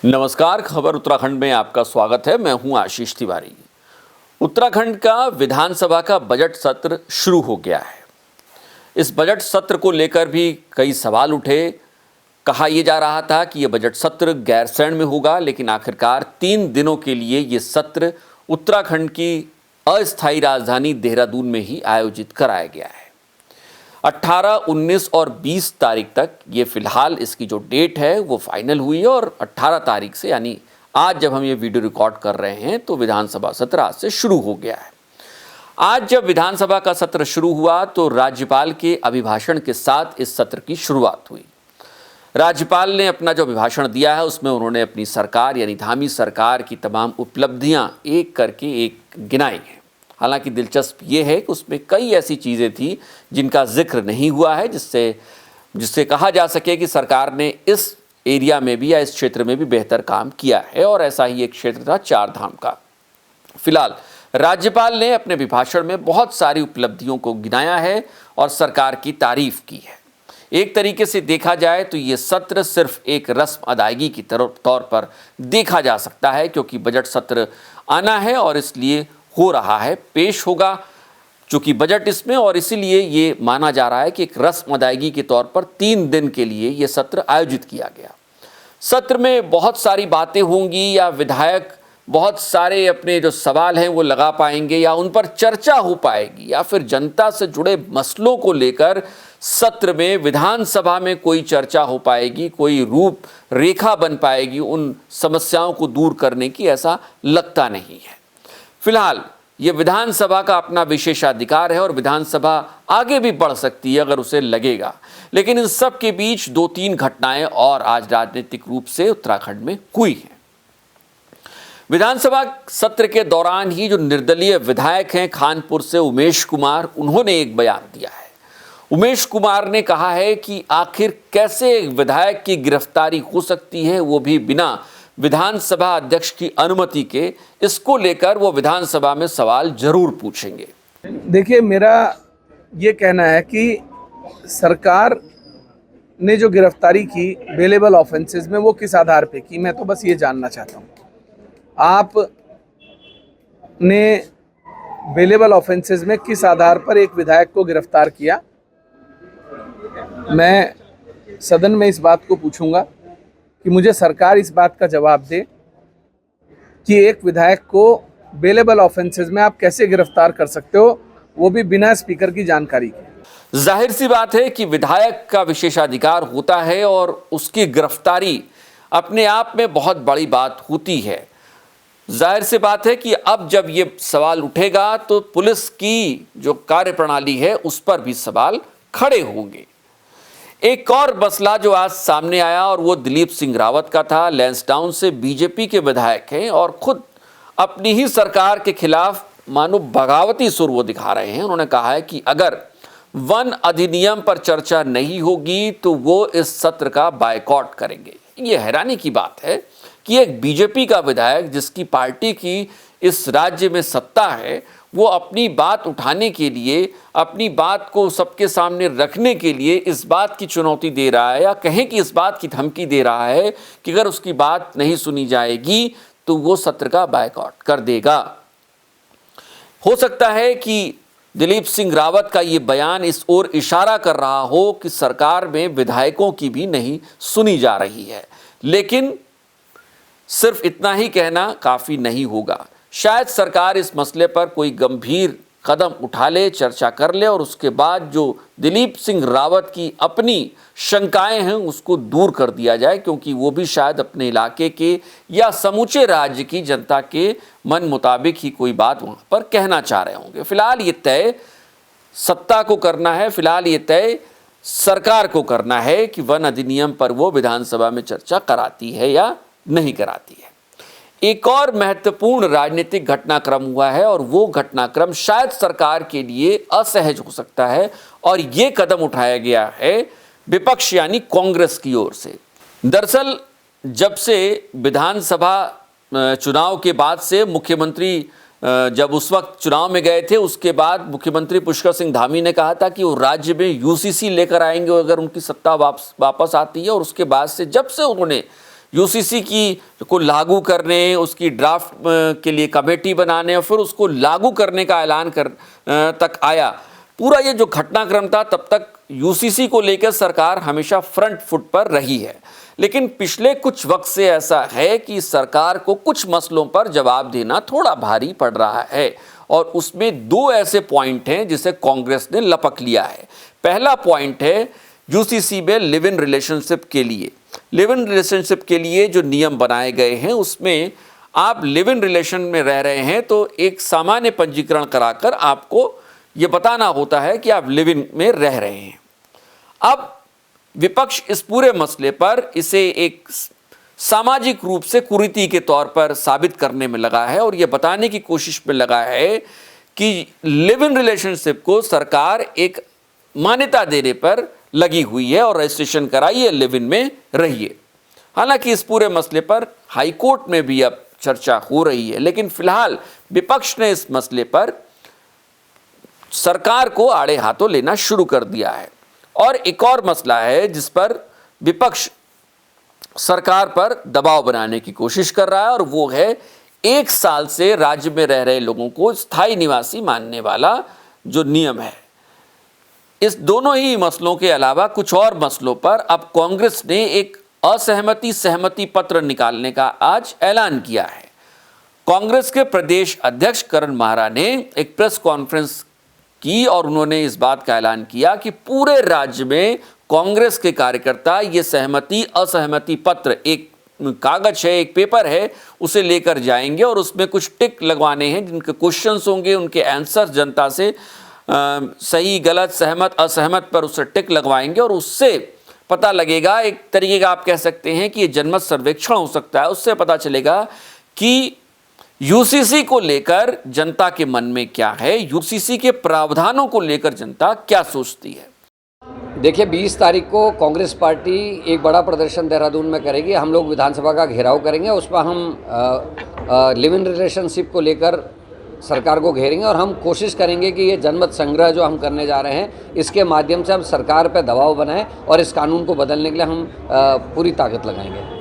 नमस्कार, खबर उत्तराखंड में आपका स्वागत है। मैं हूं आशीष तिवारी। उत्तराखंड का विधानसभा का बजट सत्र शुरू हो गया है। इस बजट सत्र को लेकर भी कई सवाल उठे। कहा यह जा रहा था कि यह बजट सत्र गैरसैंण में होगा, लेकिन आखिरकार 3 दिनों के लिए ये सत्र उत्तराखंड की अस्थायी राजधानी देहरादून में ही आयोजित कराया गया है। 18, 19 और 20 तारीख तक ये फिलहाल इसकी जो डेट है वो फाइनल हुई है और 18 तारीख से यानी आज जब हम ये वीडियो रिकॉर्ड कर रहे हैं तो विधानसभा सत्र आज से शुरू हो गया है। आज जब विधानसभा का सत्र शुरू हुआ तो राज्यपाल के अभिभाषण के साथ इस सत्र की शुरुआत हुई। राज्यपाल ने अपना जो अभिभाषण दिया है उसमें उन्होंने अपनी सरकार यानी धामी सरकार की तमाम उपलब्धियां एक करके एक गिनाई हैं। हालांकि दिलचस्प ये है कि उसमें कई ऐसी चीज़ें थी जिनका जिक्र नहीं हुआ है, जिससे कहा जा सके कि सरकार ने इस एरिया में भी या इस क्षेत्र में भी बेहतर काम किया है। और ऐसा ही एक क्षेत्र था चार धाम का। फिलहाल राज्यपाल ने अपने अभिभाषण में बहुत सारी उपलब्धियों को गिनाया है और सरकार की तारीफ की है। एक तरीके से देखा जाए तो ये सत्र सिर्फ एक रस्म अदायगी की तौर पर देखा जा सकता है, क्योंकि बजट सत्र आना है और इसलिए हो रहा है, पेश होगा चूंकि बजट इसमें, और इसीलिए ये माना जा रहा है कि एक रस्म अदायगी के तौर पर 3 दिन के लिए ये सत्र आयोजित किया गया। सत्र में बहुत सारी बातें होंगी या विधायक बहुत सारे अपने जो सवाल हैं वो लगा पाएंगे या उन पर चर्चा हो पाएगी या फिर जनता से जुड़े मसलों को लेकर सत्र में विधानसभा में कोई चर्चा हो पाएगी, कोई रूप रेखा बन पाएगी उन समस्याओं को दूर करने की, ऐसा लगता नहीं है। फिलहाल ये विधानसभा का अपना विशेषाधिकार है और विधानसभा आगे भी बढ़ सकती है अगर उसे लगेगा। लेकिन इन सब के बीच 2-3 घटनाएं और आज राजनीतिक रूप से उत्तराखंड में हुई हैं। विधानसभा सत्र के दौरान ही जो निर्दलीय विधायक हैं खानपुर से उमेश कुमार, उन्होंने एक बयान दिया है। उमेश कुमार ने कहा है कि आखिर कैसे एक विधायक की गिरफ्तारी हो सकती है, वो भी बिना विधानसभा अध्यक्ष की अनुमति के। इसको लेकर वो विधानसभा में सवाल जरूर पूछेंगे। देखिए, मेरा ये कहना है कि सरकार ने जो गिरफ्तारी की बेलेबल ऑफेंसेस में, वो किस आधार पे की, मैं तो बस ये जानना चाहता हूँ। आप ने बेलेबल ऑफेंसेस में किस आधार पर एक विधायक को गिरफ्तार किया? मैं सदन में इस बात को पूछूंगा कि मुझे सरकार इस बात का जवाब दे कि एक विधायक को बेलेबल ऑफेंसेस में आप कैसे गिरफ्तार कर सकते हो, वो भी बिना स्पीकर की जानकारी के। जाहिर सी बात है कि विधायक का विशेषाधिकार होता है और उसकी गिरफ्तारी अपने आप में बहुत बड़ी बात होती है। जाहिर सी बात है कि अब जब ये सवाल उठेगा तो पुलिस की जो कार्यप्रणाली है उस पर भी सवाल खड़े होंगे। एक और मसला जो आज सामने आया और वो दिलीप सिंह रावत का था। लैंसडाउन से बीजेपी के विधायक हैं और खुद अपनी ही सरकार के खिलाफ मानो बगावती सुर वो दिखा रहे हैं। उन्होंने कहा है कि अगर वन अधिनियम पर चर्चा नहीं होगी तो वो इस सत्र का बायकॉट करेंगे। ये हैरानी की बात है कि एक बीजेपी का विधायक जिसकी पार्टी की इस राज्य में सत्ता है, वो अपनी बात उठाने के लिए, अपनी बात को सबके सामने रखने के लिए इस बात की चुनौती दे रहा है या कहें कि इस बात की धमकी दे रहा है कि अगर उसकी बात नहीं सुनी जाएगी तो वो सत्र का बायकॉट कर देगा। हो सकता है कि दिलीप सिंह रावत का ये बयान इस ओर इशारा कर रहा हो कि सरकार में विधायकों की भी नहीं सुनी जा रही है, लेकिन सिर्फ इतना ही कहना काफ़ी नहीं होगा। शायद सरकार इस मसले पर कोई गंभीर कदम उठा ले, चर्चा कर ले और उसके बाद जो दिलीप सिंह रावत की अपनी शंकाएं हैं उसको दूर कर दिया जाए, क्योंकि वो भी शायद अपने इलाके के या समूचे राज्य की जनता के मन मुताबिक ही कोई बात वहाँ पर कहना चाह रहे होंगे। फिलहाल ये तय सत्ता को करना है, फिलहाल ये तय सरकार को करना है कि वन अधिनियम पर वो विधानसभा में चर्चा कराती है या नहीं कराती है। एक और महत्वपूर्ण राजनीतिक घटनाक्रम हुआ है और वो घटनाक्रम शायद सरकार के लिए असहज हो सकता है और ये कदम उठाया गया है विपक्ष यानी कांग्रेस की ओर से। दरअसल जब से विधानसभा चुनाव के बाद से मुख्यमंत्री जब उस वक्त चुनाव में गए थे, उसके बाद मुख्यमंत्री पुष्कर सिंह धामी ने कहा था कि वो राज्य में यूसीसी लेकर आएंगे अगर उनकी सत्ता वापस आती है। और उसके बाद से जब से उन्होंने यूसीसी की को लागू करने, उसकी ड्राफ्ट के लिए कमेटी बनाने और फिर उसको लागू करने का ऐलान तक आया, पूरा ये जो घटनाक्रम था, तब तक यूसीसी को लेकर सरकार हमेशा फ्रंट फुट पर रही है। लेकिन पिछले कुछ वक्त से ऐसा है कि सरकार को कुछ मसलों पर जवाब देना थोड़ा भारी पड़ रहा है और उसमें दो ऐसे पॉइंट हैं जिसे कांग्रेस ने लपक लिया है। पहला पॉइंट है यूसीसी में लिव इन रिलेशनशिप के लिए। लिव इन रिलेशनशिप के लिए जो नियम बनाए गए हैं उसमें आप लिव इन रिलेशन में रह रहे हैं तो एक सामान्य पंजीकरण कराकर आपको ये बताना होता है कि आप लिव इन में रह रहे हैं। अब विपक्ष इस पूरे मसले पर इसे एक सामाजिक रूप से कुरीति के तौर पर साबित करने में लगा है और यह बताने की कोशिश में लगा है कि लिव इन रिलेशनशिप को सरकार एक मान्यता देने पर लगी हुई है और रजिस्ट्रेशन कराइए, लिव इन में रहिए। हालांकि इस पूरे मसले पर हाईकोर्ट में भी अब चर्चा हो रही है, लेकिन फिलहाल विपक्ष ने इस मसले पर सरकार को आड़े हाथों लेना शुरू कर दिया है। और एक और मसला है जिस पर विपक्ष सरकार पर दबाव बनाने की कोशिश कर रहा है और वो है 1 साल से राज्य में रह रहे लोगों को स्थायी निवासी मानने वाला जो नियम है। इस दोनों ही मसलों के अलावा कुछ और मसलों पर अब कांग्रेस ने एक सहमति पत्र निकालने का आज ऐलान किया है। कांग्रेस के प्रदेश अध्यक्ष करण माहरा ने एक प्रेस कॉन्फ्रेंस की और उन्होंने इस बात का ऐलान किया कि पूरे राज्य में कांग्रेस के कार्यकर्ता ये असहमति पत्र, एक कागज है, एक पेपर है, उसे लेकर जाएंगे और उसमें कुछ टिक लगवाने हैं जिनके क्वेश्चंस होंगे, उनके आंसर जनता से सही गलत सहमत असहमत पर उससे टिक लगवाएंगे और उससे पता लगेगा, एक तरीके का आप कह सकते हैं कि ये जनमत सर्वेक्षण हो सकता है, उससे पता चलेगा कि यूसीसी को लेकर जनता के मन में क्या है, यूसीसी के प्रावधानों को लेकर जनता क्या सोचती है। देखिए 20 तारीख को कांग्रेस पार्टी एक बड़ा प्रदर्शन देहरादून में करेगी। हम लोग विधानसभा का घेराव करेंगे, उस पर हम लिव इन रिलेशनशिप को लेकर सरकार को घेरेंगे और हम कोशिश करेंगे कि ये जनमत संग्रह जो हम करने जा रहे हैं इसके माध्यम से हम सरकार पर दबाव बनाएं और इस कानून को बदलने के लिए हम पूरी ताकत लगाएंगे।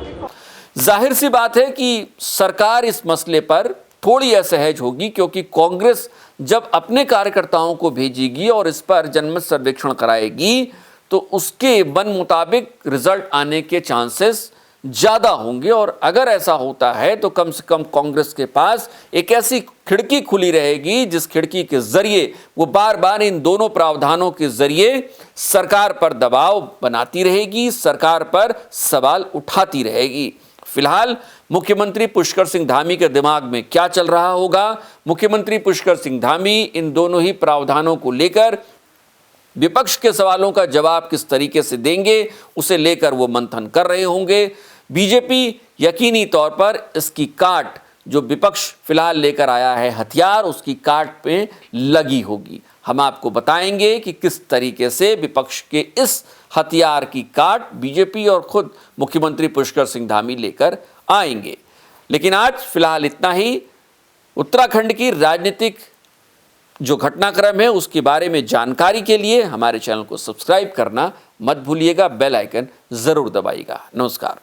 जाहिर सी बात है कि सरकार इस मसले पर थोड़ी असहज होगी क्योंकि कांग्रेस जब अपने कार्यकर्ताओं को भेजेगी और इस पर जनमत सर्वेक्षण कराएगी तो उसके मन मुताबिक रिजल्ट आने के चांसेस ज़्यादा होंगे और अगर ऐसा होता है तो कम से कम कांग्रेस के पास एक ऐसी खिड़की खुली रहेगी जिस खिड़की के जरिए वो बार बार इन दोनों प्रावधानों के जरिए सरकार पर दबाव बनाती रहेगी, सरकार पर सवाल उठाती रहेगी। फिलहाल मुख्यमंत्री पुष्कर सिंह धामी के दिमाग में क्या चल रहा होगा, मुख्यमंत्री पुष्कर सिंह धामी इन दोनों ही प्रावधानों को लेकर विपक्ष के सवालों का जवाब किस तरीके से देंगे उसे लेकर वो मंथन कर रहे होंगे। बीजेपी यकीनी तौर पर इसकी काट जो विपक्ष फिलहाल लेकर आया है हथियार, उसकी काट पे लगी होगी। हम आपको बताएंगे कि किस तरीके से विपक्ष के इस हथियार की काट बीजेपी और खुद मुख्यमंत्री पुष्कर सिंह धामी लेकर आएंगे। लेकिन आज फिलहाल इतना ही। उत्तराखंड की राजनीतिक जो घटनाक्रम है उसके बारे में जानकारी के लिए हमारे चैनल को सब्सक्राइब करना मत भूलिएगा, बेल आइकन जरूर दबाइएगा। नमस्कार।